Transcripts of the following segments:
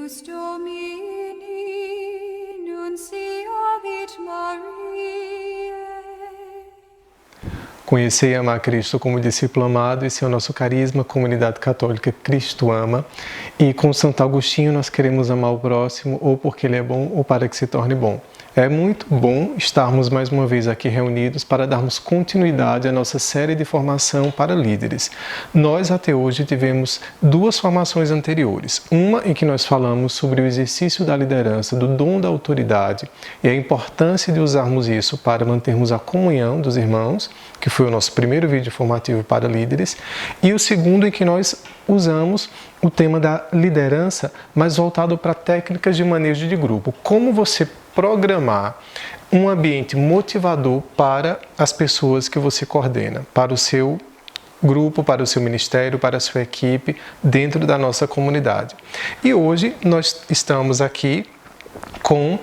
Eius Domini, nunciavit Mariae. Conhecer e amar Cristo como discípulo amado, esse é o nosso carisma, Comunidade Católica Cristo Ama. E com Santo Agostinho nós queremos amar o próximo, ou porque ele é bom, ou para que se torne bom. É muito bom estarmos mais uma vez aqui reunidos para darmos continuidade à nossa série de formação para líderes. Nós até hoje tivemos duas formações anteriores. Uma em que nós falamos sobre o exercício da liderança, do dom da autoridade e a importância de usarmos isso para mantermos a comunhão dos irmãos, que foi o nosso primeiro vídeo formativo para líderes. E o segundo em que nós usamos o tema da liderança, mas voltado para técnicas de manejo de grupo. Como você programar um ambiente motivador para as pessoas que você coordena, para o seu grupo, para o seu ministério, para a sua equipe, dentro da nossa comunidade. E hoje nós estamos aqui com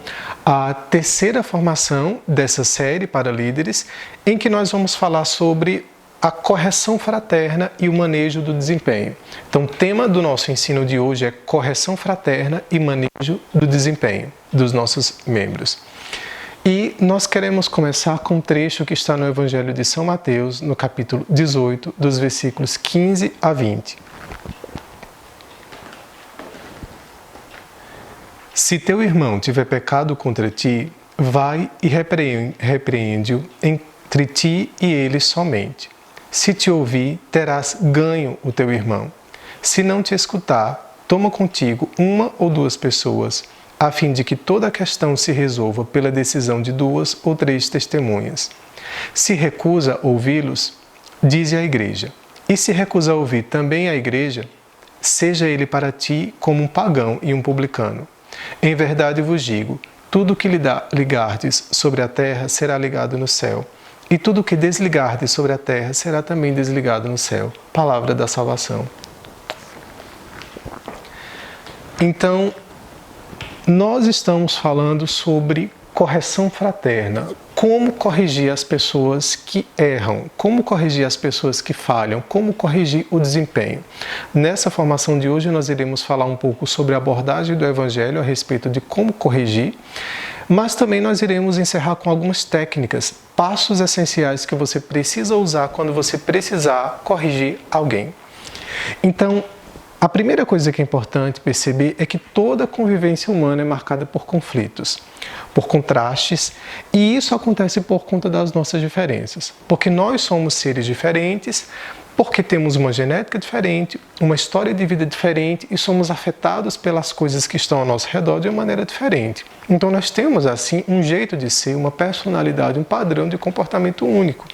a terceira formação dessa série para líderes, em que nós vamos falar sobre a correção fraterna e o manejo do desempenho. Então, o tema do nosso ensino de hoje é correção fraterna e manejo do desempenho dos nossos membros. E nós queremos começar com um trecho que está no Evangelho de São Mateus, no capítulo 18, dos versículos 15 a 20. Se teu irmão tiver pecado contra ti, vai e repreende-o entre ti e ele somente. Se te ouvir, terás ganho o teu irmão. Se não te escutar, toma contigo uma ou duas pessoas, a fim de que toda a questão se resolva pela decisão de 2 ou 3 testemunhas. Se recusa ouvi-los, dize à igreja. E se recusa ouvir também a igreja, seja ele para ti como um pagão e um publicano. Em verdade vos digo, tudo que ligardes sobre a terra será ligado no céu, e tudo que desligardes sobre a terra será também desligado no céu. Palavra da salvação. Então, nós estamos falando sobre correção fraterna. Como corrigir as pessoas que erram, como corrigir as pessoas que falham, como corrigir o desempenho. Nessa formação de hoje nós iremos falar um pouco sobre a abordagem do Evangelho a respeito de como corrigir, mas também nós iremos encerrar com algumas técnicas, passos essenciais que você precisa usar quando você precisar corrigir alguém. Então, a primeira coisa que é importante perceber é que toda convivência humana é marcada por conflitos, por contrastes, e isso acontece por conta das nossas diferenças. Porque nós somos seres diferentes, porque temos uma genética diferente, uma história de vida diferente e somos afetados pelas coisas que estão ao nosso redor de uma maneira diferente. Então nós temos assim um jeito de ser, uma personalidade, um padrão de comportamento único.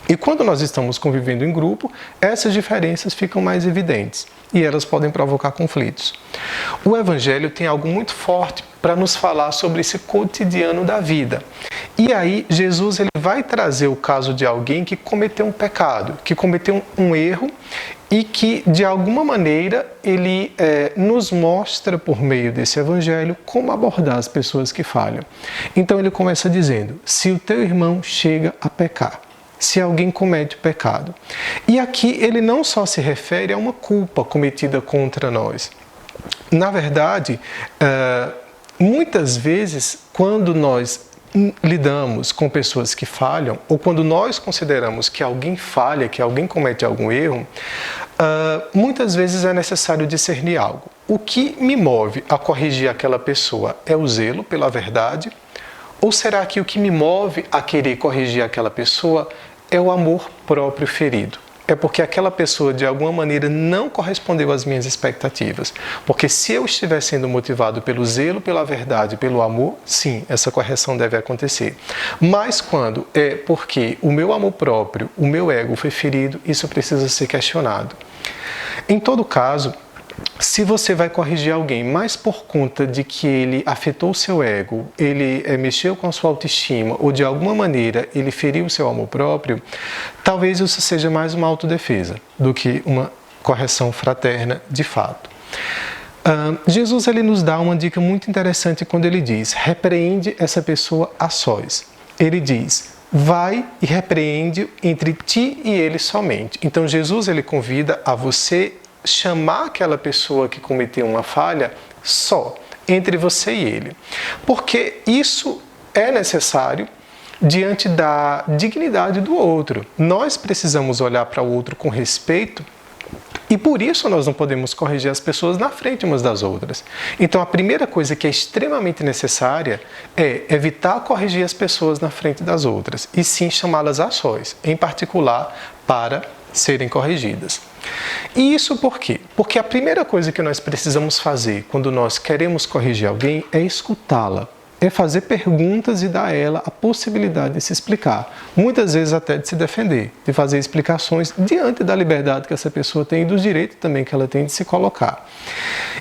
E quando nós estamos convivendo em grupo, essas diferenças ficam mais evidentes e elas podem provocar conflitos. O Evangelho tem algo muito forte para nos falar sobre esse cotidiano da vida. E aí Jesus ele vai trazer o caso de alguém que cometeu um pecado, que cometeu um erro e que de alguma maneira ele nos mostra por meio desse Evangelho como abordar as pessoas que falham. Então ele começa dizendo, se o teu irmão chega a pecar, se alguém comete o pecado. E aqui ele não só se refere a uma culpa cometida contra nós. Na verdade, muitas vezes, quando nós lidamos com pessoas que falham, ou quando nós consideramos que alguém falha, que alguém comete algum erro, muitas vezes é necessário discernir algo. O que me move a corrigir aquela pessoa é o zelo pela verdade? Ou será que o que me move a querer corrigir aquela pessoa é o amor próprio ferido? É porque aquela pessoa, de alguma maneira, não correspondeu às minhas expectativas. Porque se eu estiver sendo motivado pelo zelo, pela verdade, pelo amor, sim, essa correção deve acontecer. Mas quando é porque o meu amor próprio, o meu ego foi ferido, isso precisa ser questionado. Em todo caso, se você vai corrigir alguém, mas por conta de que ele afetou o seu ego, ele mexeu com a sua autoestima ou de alguma maneira ele feriu o seu amor próprio, talvez isso seja mais uma autodefesa do que uma correção fraterna de fato. Jesus ele nos dá uma dica muito interessante quando ele diz, repreende essa pessoa a sós. Ele diz, vai e repreende entre ti e ele somente. Então Jesus ele convida a você chamar aquela pessoa que cometeu uma falha só, entre você e ele. Porque isso é necessário diante da dignidade do outro. Nós precisamos olhar para o outro com respeito e por isso nós não podemos corrigir as pessoas na frente umas das outras. Então a primeira coisa que é extremamente necessária é evitar corrigir as pessoas na frente das outras e sim chamá-las a sós, em particular para serem corrigidas. E isso por quê? Porque a primeira coisa que nós precisamos fazer quando nós queremos corrigir alguém é escutá-la. É fazer perguntas e dar a ela a possibilidade de se explicar. Muitas vezes até de se defender, de fazer explicações diante da liberdade que essa pessoa tem e dos direitos também que ela tem de se colocar.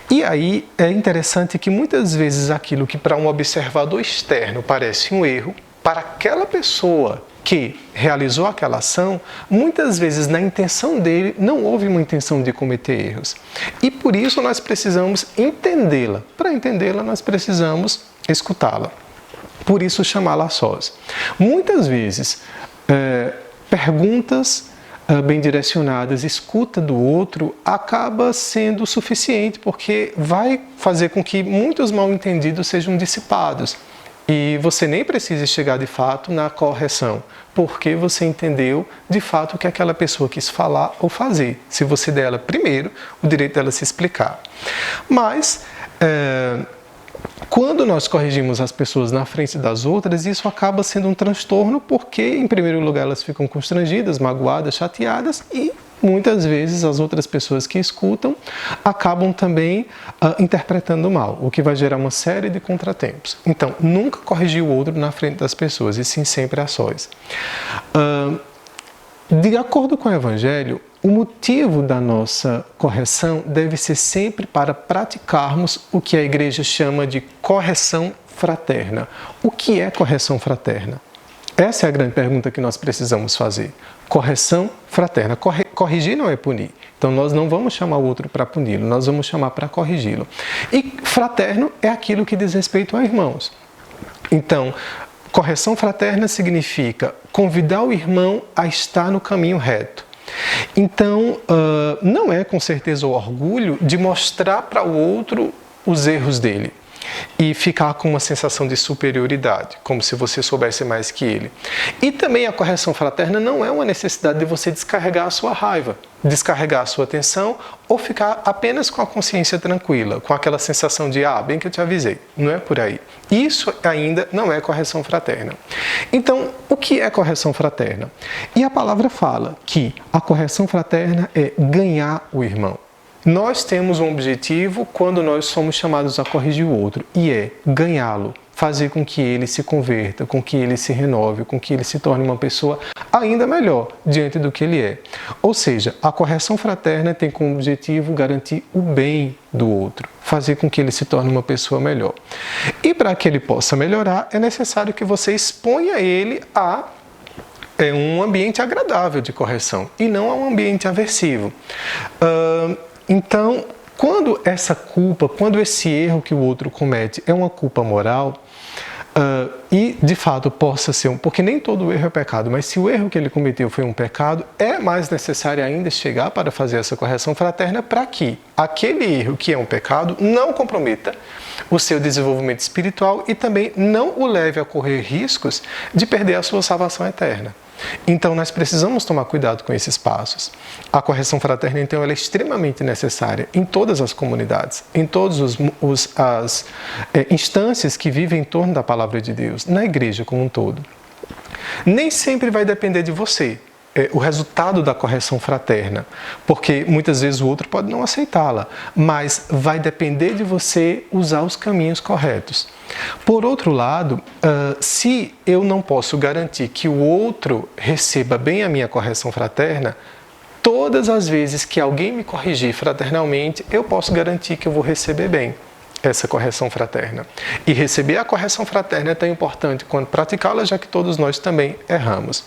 E aí é interessante que muitas vezes aquilo que para um observador externo parece um erro, para aquela pessoa que realizou aquela ação, muitas vezes na intenção dele não houve uma intenção de cometer erros. E por isso nós precisamos entendê-la. Para entendê-la nós precisamos escutá-la. Por isso chamá-la a sós. Muitas vezes perguntas bem direcionadas, escuta do outro, acaba sendo suficiente porque vai fazer com que muitos mal-entendidos sejam dissipados. E você nem precisa chegar de fato na correção, porque você entendeu de fato o que aquela pessoa quis falar ou fazer. Se você der ela primeiro o direito dela se explicar. Mas quando nós corrigimos as pessoas na frente das outras, isso acaba sendo um transtorno porque, em primeiro lugar, elas ficam constrangidas, magoadas, chateadas e muitas vezes as outras pessoas que escutam acabam também interpretando mal, o que vai gerar uma série de contratempos. Então, nunca corrigir o outro na frente das pessoas, e sim sempre a sós. De acordo com o Evangelho, o motivo da nossa correção deve ser sempre para praticarmos o que a Igreja chama de correção fraterna. O que é correção fraterna? Essa é a grande pergunta que nós precisamos fazer. Correção fraterna. Corrigir não é punir. Então nós não vamos chamar o outro para puni-lo, nós vamos chamar para corrigi-lo. E fraterno é aquilo que diz respeito a irmãos. Então, correção fraterna significa convidar o irmão a estar no caminho reto. Então, não é com certeza o orgulho de mostrar para o outro os erros dele e ficar com uma sensação de superioridade, como se você soubesse mais que ele. E também a correção fraterna não é uma necessidade de você descarregar a sua raiva, descarregar a sua tensão ou ficar apenas com a consciência tranquila, com aquela sensação de, bem que eu te avisei. Não é por aí. Isso ainda não é correção fraterna. Então, o que é correção fraterna? E a palavra fala que a correção fraterna é ganhar o irmão. Nós temos um objetivo quando nós somos chamados a corrigir o outro, e é ganhá-lo, fazer com que ele se converta, com que ele se renove, com que ele se torne uma pessoa ainda melhor diante do que ele é. Ou seja, a correção fraterna tem como objetivo garantir o bem do outro, fazer com que ele se torne uma pessoa melhor. E para que ele possa melhorar, é necessário que você exponha ele a um ambiente agradável de correção e não a um ambiente aversivo. Então, quando essa culpa, quando esse erro que o outro comete é uma culpa moral, e de fato possa ser porque nem todo erro é pecado, mas se o erro que ele cometeu foi um pecado, é mais necessário ainda chegar para fazer essa correção fraterna para que aquele erro que é um pecado não comprometa o seu desenvolvimento espiritual e também não o leve a correr riscos de perder a sua salvação eterna. Então, nós precisamos tomar cuidado com esses passos. A correção fraterna, então, ela é extremamente necessária em todas as comunidades, em todas as instâncias que vivem em torno da palavra de Deus, na igreja como um todo. Nem sempre vai depender de você o resultado da correção fraterna, porque muitas vezes o outro pode não aceitá-la, mas vai depender de você usar os caminhos corretos. Por outro lado, se eu não posso garantir que o outro receba bem a minha correção fraterna, todas as vezes que alguém me corrigir fraternalmente, eu posso garantir que eu vou receber bem essa correção fraterna. E receber a correção fraterna é tão importante quanto praticá-la, já que todos nós também erramos.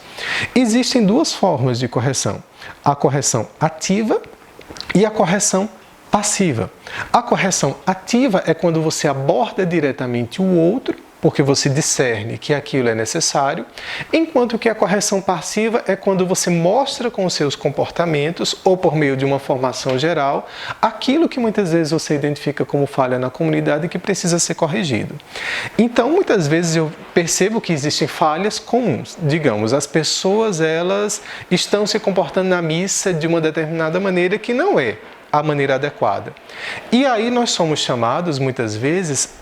Existem duas formas de correção: a correção ativa e a correção passiva. A correção ativa é quando você aborda diretamente o outro porque você discerne que aquilo é necessário, enquanto que a correção passiva é quando você mostra com os seus comportamentos, ou por meio de uma formação geral, aquilo que muitas vezes você identifica como falha na comunidade e que precisa ser corrigido. Então, muitas vezes eu percebo que existem falhas comuns. Digamos, as pessoas elas estão se comportando na missa de uma determinada maneira que não é a maneira adequada. E aí nós somos chamados, muitas vezes,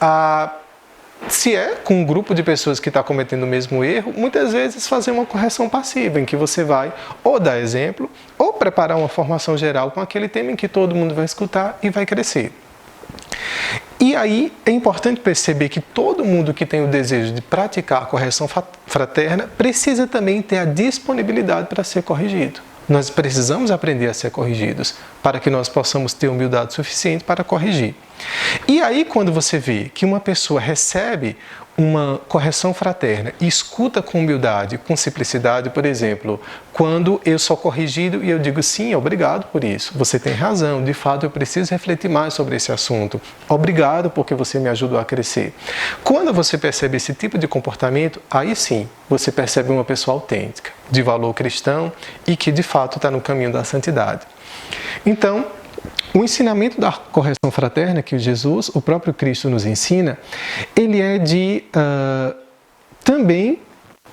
se é com um grupo de pessoas que está cometendo o mesmo erro, muitas vezes fazer uma correção passiva, em que você vai ou dar exemplo, ou preparar uma formação geral com aquele tema em que todo mundo vai escutar e vai crescer. E aí é importante perceber que todo mundo que tem o desejo de praticar a correção fraterna precisa também ter a disponibilidade para ser corrigido. Nós precisamos aprender a ser corrigidos para que nós possamos ter humildade suficiente para corrigir. E aí, quando você vê que uma pessoa recebe uma correção fraterna e escuta com humildade, com simplicidade, por exemplo, quando eu sou corrigido e eu digo sim, obrigado por isso, você tem razão, de fato eu preciso refletir mais sobre esse assunto, obrigado porque você me ajudou a crescer. Quando você percebe esse tipo de comportamento, aí sim, você percebe uma pessoa autêntica, de valor cristão e que de fato está no caminho da santidade. Então, o ensinamento da correção fraterna que Jesus, o próprio Cristo, nos ensina, ele é de também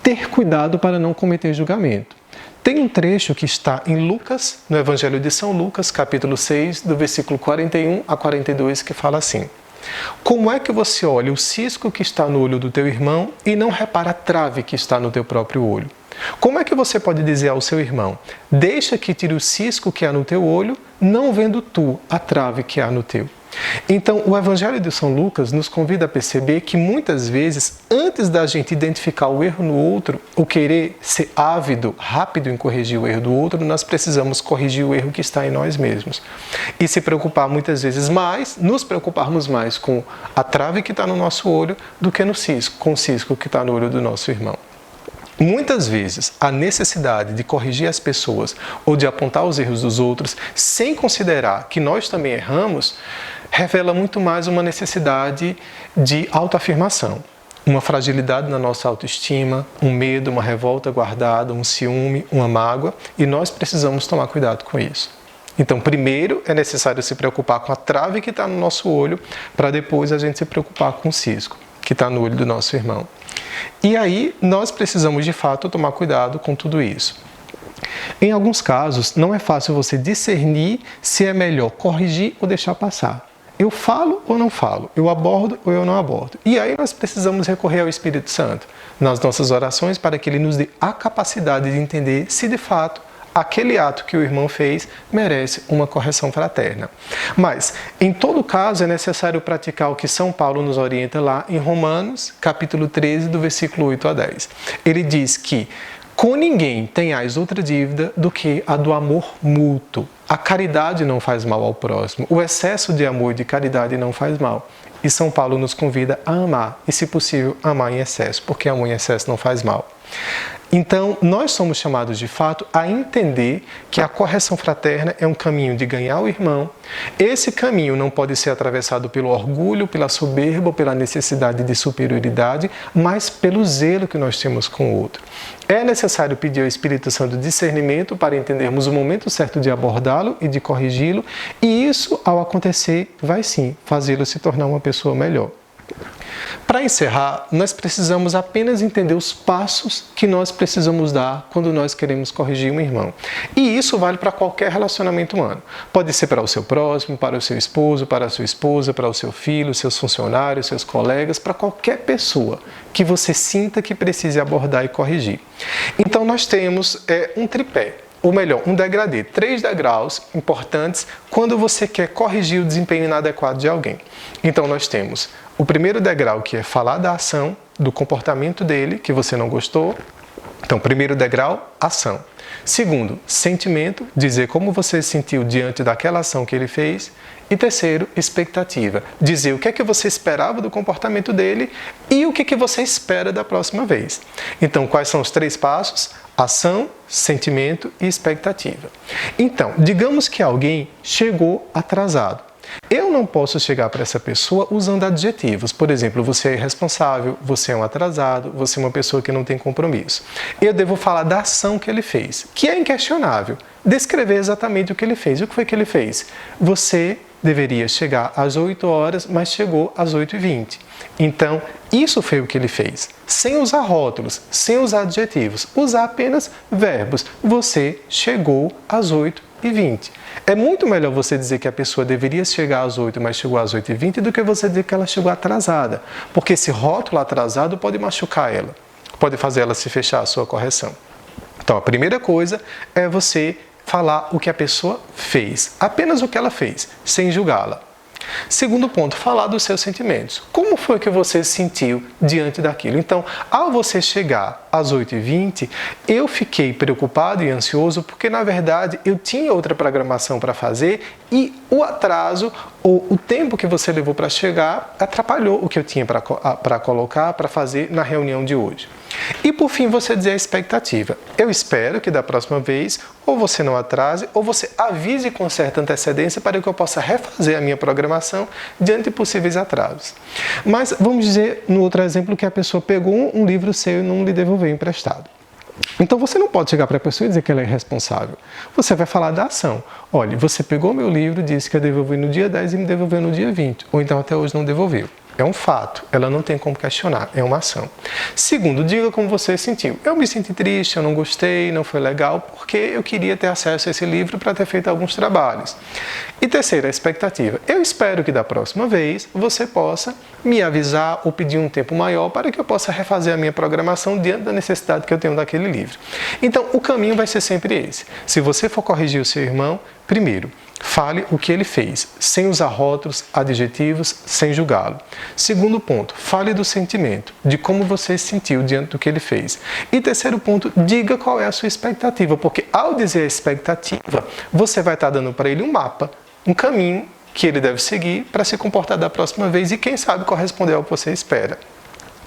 ter cuidado para não cometer julgamento. Tem um trecho que está em Lucas, no Evangelho de São Lucas, capítulo 6, do versículo 41 a 42, que fala assim: como é que você olha o cisco que está no olho do teu irmão e não repara a trave que está no teu próprio olho? Como é que você pode dizer ao seu irmão, deixa que tire o cisco que há no teu olho, não vendo tu a trave que há no teu? Então, o Evangelho de São Lucas nos convida a perceber que muitas vezes, antes da gente identificar o erro no outro, ou querer ser ávido, rápido em corrigir o erro do outro, nós precisamos corrigir o erro que está em nós mesmos. E se preocupar muitas vezes mais, nos preocuparmos mais com a trave que está no nosso olho do que com o cisco que está no olho do nosso irmão. Muitas vezes, a necessidade de corrigir as pessoas ou de apontar os erros dos outros, sem considerar que nós também erramos, revela muito mais uma necessidade de autoafirmação, uma fragilidade na nossa autoestima, um medo, uma revolta guardada, um ciúme, uma mágoa, e nós precisamos tomar cuidado com isso. Então, primeiro é necessário se preocupar com a trave que está no nosso olho, para depois a gente se preocupar com o cisco que está no olho do nosso irmão. E aí, nós precisamos de fato tomar cuidado com tudo isso. Em alguns casos, não é fácil você discernir se é melhor corrigir ou deixar passar. Eu falo ou não falo? Eu abordo ou eu não abordo? E aí nós precisamos recorrer ao Espírito Santo nas nossas orações para que ele nos dê a capacidade de entender se de fato aquele ato que o irmão fez merece uma correção fraterna. Mas, em todo caso, é necessário praticar o que São Paulo nos orienta lá em Romanos, capítulo 13, do versículo 8 a 10. Ele diz que com ninguém tenhais outra dívida do que a do amor mútuo. A caridade não faz mal ao próximo. O excesso de amor e de caridade não faz mal. E São Paulo nos convida a amar, e se possível, amar em excesso, porque amor em excesso não faz mal. Então, nós somos chamados de fato a entender que a correção fraterna é um caminho de ganhar o irmão. Esse caminho não pode ser atravessado pelo orgulho, pela soberba, pela necessidade de superioridade, mas pelo zelo que nós temos com o outro. É necessário pedir ao Espírito Santo discernimento para entendermos o momento certo de abordá-lo e de corrigi-lo, e isso, ao acontecer, vai sim fazê-lo se tornar uma pessoa melhor. Para encerrar, nós precisamos apenas entender os passos que nós precisamos dar quando nós queremos corrigir um irmão. E isso vale para qualquer relacionamento humano. Pode ser para o seu próximo, para o seu esposo, para a sua esposa, para o seu filho, seus funcionários, seus colegas, para qualquer pessoa que você sinta que precise abordar e corrigir. Então nós temos um tripé. Ou melhor, um degradê, 3 degraus importantes quando você quer corrigir o desempenho inadequado de alguém. Então nós temos o primeiro degrau, que é falar da ação, do comportamento dele, que você não gostou. Então, primeiro degrau, ação. Segundo, sentimento, dizer como você se sentiu diante daquela ação que ele fez. E terceiro, expectativa, dizer o que é que você esperava do comportamento dele e o que é que você espera da próxima vez. Então, quais são os 3 passos? Ação, sentimento e expectativa. Então, digamos que alguém chegou atrasado. Eu não posso chegar para essa pessoa usando adjetivos. Por exemplo, você é irresponsável, você é um atrasado, você é uma pessoa que não tem compromisso. Eu devo falar da ação que ele fez, que é inquestionável. Descrever exatamente o que ele fez. O que foi que ele fez? Você deveria chegar às 8 horas, mas chegou às 8h20. Então, isso foi o que ele fez. Sem usar rótulos, sem usar adjetivos, usar apenas verbos. Você chegou às 8h20. É muito melhor você dizer que a pessoa deveria chegar às 8, mas chegou às 8h20, do que você dizer que ela chegou atrasada. Porque esse rótulo atrasado pode machucar ela, pode fazer ela se fechar a sua correção. Então, a primeira coisa é você falar o que a pessoa fez, apenas o que ela fez, sem julgá-la. Segundo ponto, falar dos seus sentimentos. Como foi que você se sentiu diante daquilo? Então, ao você chegar às 8h20, eu fiquei preocupado e ansioso porque, na verdade, eu tinha outra programação para fazer e o atraso ou o tempo que você levou para chegar atrapalhou o que eu tinha para colocar, para fazer na reunião de hoje. E, por fim, você dizer a expectativa. Eu espero que da próxima vez ou você não atrase ou você avise com certa antecedência para que eu possa refazer a minha programação diante de possíveis atrasos. Mas vamos dizer, no outro exemplo, que a pessoa pegou um livro seu e não lhe devolveu emprestado. Então você não pode chegar para a pessoa e dizer que ela é irresponsável. Você vai falar da ação. Olha, você pegou meu livro, disse que ia devolver no dia 10 e me devolveu no dia 20. Ou então até hoje não devolveu. É um fato, ela não tem como questionar, é uma ação. Segundo, diga como você se sentiu. Eu me senti triste, eu não gostei, não foi legal, porque eu queria ter acesso a esse livro para ter feito alguns trabalhos. E terceiro, a expectativa. Eu espero que da próxima vez você possa me avisar ou pedir um tempo maior para que eu possa refazer a minha programação diante da necessidade que eu tenho daquele livro. Então, o caminho vai ser sempre esse. Se você for corrigir o seu irmão, primeiro, fale o que ele fez, sem usar rótulos, adjetivos, sem julgá-lo. Segundo ponto, fale do sentimento, de como você se sentiu diante do que ele fez. E terceiro ponto, diga qual é a sua expectativa, porque ao dizer a expectativa, você vai estar dando para ele um mapa, um caminho que ele deve seguir para se comportar da próxima vez e, quem sabe, corresponder ao que você espera.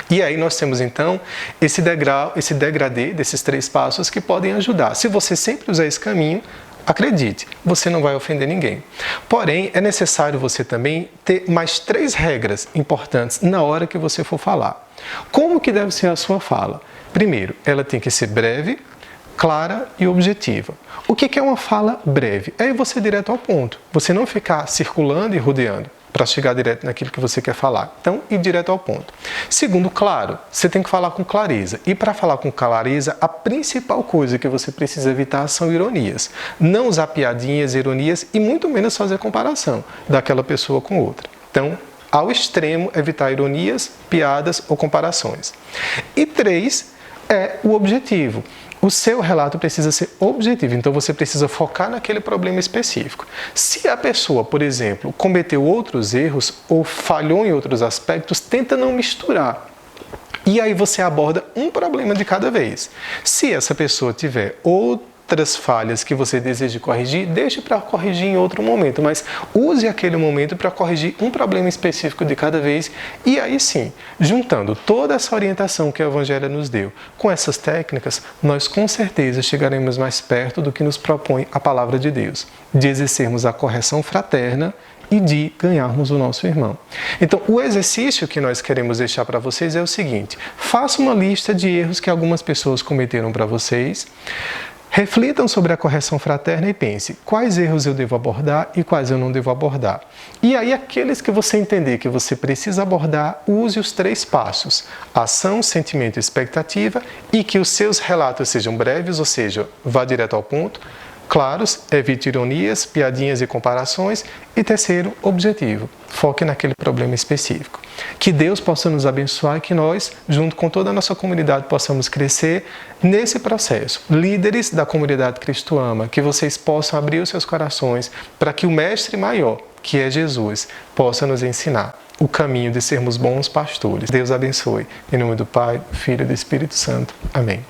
E aí nós temos então esse degrau, esse degradê desses 3 passos que podem ajudar. Se você sempre usar esse caminho, acredite, você não vai ofender ninguém. Porém, é necessário você também ter mais 3 regras importantes na hora que você for falar. Como que deve ser a sua fala? Primeiro, ela tem que ser breve, clara e objetiva. O que é uma fala breve? É você ir direto ao ponto. Você não ficar circulando e rodeando para chegar direto naquilo que você quer falar. Então, ir direto ao ponto. Segundo, claro, você tem que falar com clareza. E para falar com clareza, a principal coisa que você precisa evitar são ironias. Não usar piadinhas, ironias e muito menos fazer comparação daquela pessoa com outra. Então, ao extremo, evitar ironias, piadas ou comparações. E 3 é o objetivo. O seu relato precisa ser objetivo, então você precisa focar naquele problema específico. Se a pessoa, por exemplo, cometeu outros erros ou falhou em outros aspectos, tenta não misturar. E aí você aborda um problema de cada vez. Se essa pessoa tiver outras falhas que você deseja corrigir, deixe para corrigir em outro momento, mas use aquele momento para corrigir um problema específico de cada vez e aí sim, juntando toda essa orientação que o Evangelho nos deu com essas técnicas, nós com certeza chegaremos mais perto do que nos propõe a Palavra de Deus, de exercermos a correção fraterna e de ganharmos o nosso irmão. Então, o exercício que nós queremos deixar para vocês é o seguinte: faça uma lista de erros que algumas pessoas cometeram para vocês, reflitam sobre a correção fraterna e pense quais erros eu devo abordar e quais eu não devo abordar. E aí, aqueles que você entender que você precisa abordar, use os 3 passos: ação, sentimento e expectativa, e que os seus relatos sejam breves, ou seja, vá direto ao ponto, claros, evite ironias, piadinhas e comparações. E terceiro, objetivo. Foque naquele problema específico. Que Deus possa nos abençoar e que nós, junto com toda a nossa comunidade, possamos crescer nesse processo. Líderes da comunidade Cristo Ama, que vocês possam abrir os seus corações para que o Mestre maior, que é Jesus, possa nos ensinar o caminho de sermos bons pastores. Deus abençoe. Em nome do Pai, do Filho e do Espírito Santo. Amém.